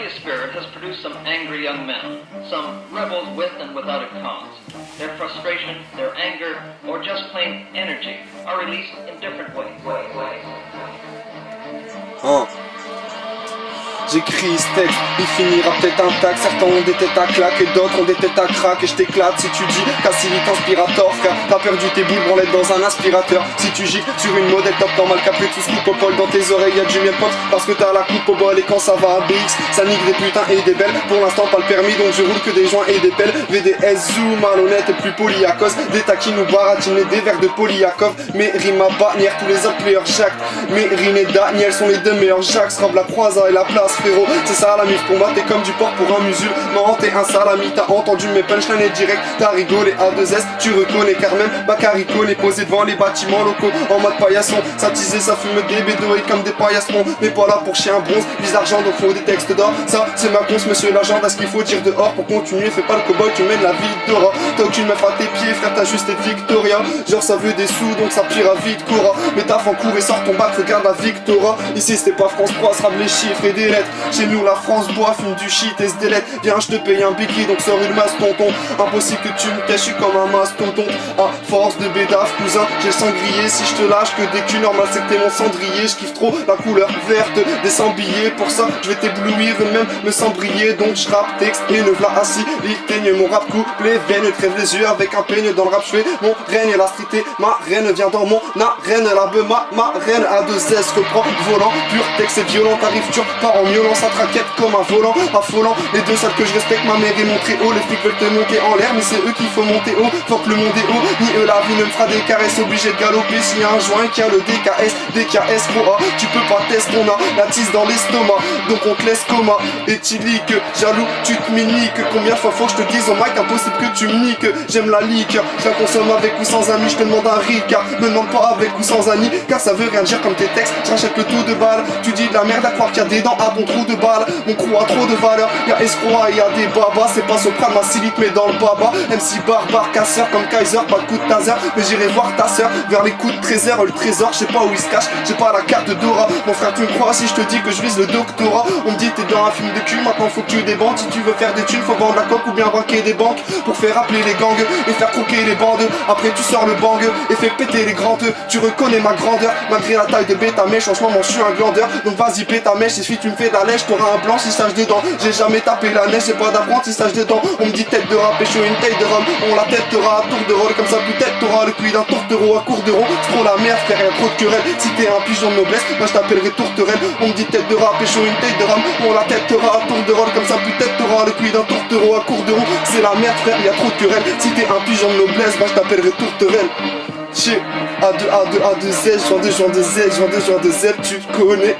Holy Spirit has produced some angry young men, some rebels with and without a cause. Their frustration, their anger, or just plain energy are released in different ways. J'écris ce texte, il finira peut-être intact. Certains ont des têtes à claque et d'autres ont des têtes à craque. Et je t'éclate si tu dis qu'Acilite inspirator, frère. T'as perdu tes boules branlettes dans un aspirateur. Si tu gicles sur une modèle top normal, qu'après tout ce coupe au pôle dans tes oreilles y'a du miel pote. Parce que t'as la coupe au bol et quand ça va à BX, ça nique des putains et des belles. Pour l'instant pas le permis donc je roule que des joints et des pelles. VDS zoom, malhonnête et plus poli à cause des taquines ou baratines et des verres de Polyakov. Mais rime à bannière, tous les autres players Jacques. Mais Rin et Daniel sont les deux meilleurs Jacques. Robe la croisa et la place frérot. C'est ça la mif pour moi, t'es comme du porc pour un musulman. T'es un salami, t'as entendu mes punchlines et direct. T'as rigolé à 2S, tu reconnais car même Bacarico est posé devant les bâtiments locaux en mode paillasson. Ça teasait, ça fume des bédouilles comme des paillassons. Mais pas là pour chien bronze, vise d'argent donc faut des textes d'or. Ça c'est ma conce monsieur l'agent, à ce qu'il faut dire dehors pour continuer. Fais pas le cowboy, tu mènes la vie d'Ora. T'as aucune meuf à tes pieds frère, t'as juste des Victoria. Genre ça veut des sous donc ça pire à vite Cora. Mais taf en cours et sort ton bac, regarde la Victoria. Ici c'était pas France 3, se rame les chiffres et des lettres. Chez nous la France boit, fume du shit et se délète. Viens je te paye un biki donc sors une masse tonton. Impossible que tu me caches, je suis comme un masse tonton. À force de bédaf cousin, j'ai le sang grillé. Si je te lâche que des culs normal c'est que t'es mon cendrier. Je kiffe trop la couleur verte des sangliers. Pour ça je vais t'éblouir et même me sambrier. Donc je rappe texte et ne v'là assis. L'iteigne mon rap couplet veine, crève les yeux avec un peigne dans le rap. Je fais mon règne la street ma reine vient dans mon arène. La beuh ma reine à 2S reprend volant. Pur texte et violent, t'arrives tu pars en miaulant. Ça traquette comme un volant affolant. Les deux seuls que je respecte, ma mère est montrée haut. Les flics veulent te monter en l'air mais c'est eux qu'il faut monter haut. Faut que le monde est haut, ni eux la vie ne me fera des caresses. Obligé de galoper s'il y a un joint qui a le DKS pro A. Tu peux pas tester, on a la tisse dans l'estomac. Donc on te laisse coma, éthylique, jaloux, tu te miniques. Combien de fois faut que je te dise au mic, impossible que tu me niques. J'aime la lique, je la consomme avec ou sans amis. Je te demande un Ricard, me demande pas avec ou sans amis. Car ça veut rien dire comme tes textes, je rachète le tout de balle. Tu dis de la merde à croire qu'il y a des dents à ton trou de balle. Mon crew a trop de valeur, y'a escroc et y'a des babas. C'est pas Soprano, ma silite mais dans le baba. MC barbare, casseur comme Kaiser, pas de coup de taser. Mais j'irai voir ta sœur vers les coups de trésor. Le trésor, je sais pas où il se cache, j'ai pas la carte de Dora. Mon frère tu me crois si je te dis que je vise le doctorat. On me dit t'es dans un film de cul, maintenant faut que tu débandes. Si tu veux faire des thunes, faut vendre la coque ou bien braquer des banques. Pour faire appeler les gangs et faire croquer les bandes. Après tu sors le bang et fais péter les grands œufs. Tu reconnais ma grandeur, malgré la taille de bêta mèche. En ce moment je suis un glandeur, donc vas-y pète ta mèche. Et si tu me fais de la lèche, t'auras un blanc si sage dedans. J'ai jamais tapé la neige, j'ai pas d'apprentissage dedans. On me dit tête de rap et je suis une taille de rhum. On la tête t'aura à tour de rôle, comme ça peut-être t'auras le cuit d'un tourtereau à court de rond. C'est trop la merde, frère, y'a trop de querelle. Si t'es un pigeon de noblesse, moi je t'appellerai tourterelle. On me dit tête de rap et je suis une tête de rhum. On la tête t'aura à tour de rôle, comme ça peut-être t'auras le cuit d'un tourtereau à court de rond. C'est la merde, frère, y'a trop de querelle. Si t'es un pigeon de noblesse, moi je t'appellerai tourterelle. Chez A2 Z, joint de Z, tu connais.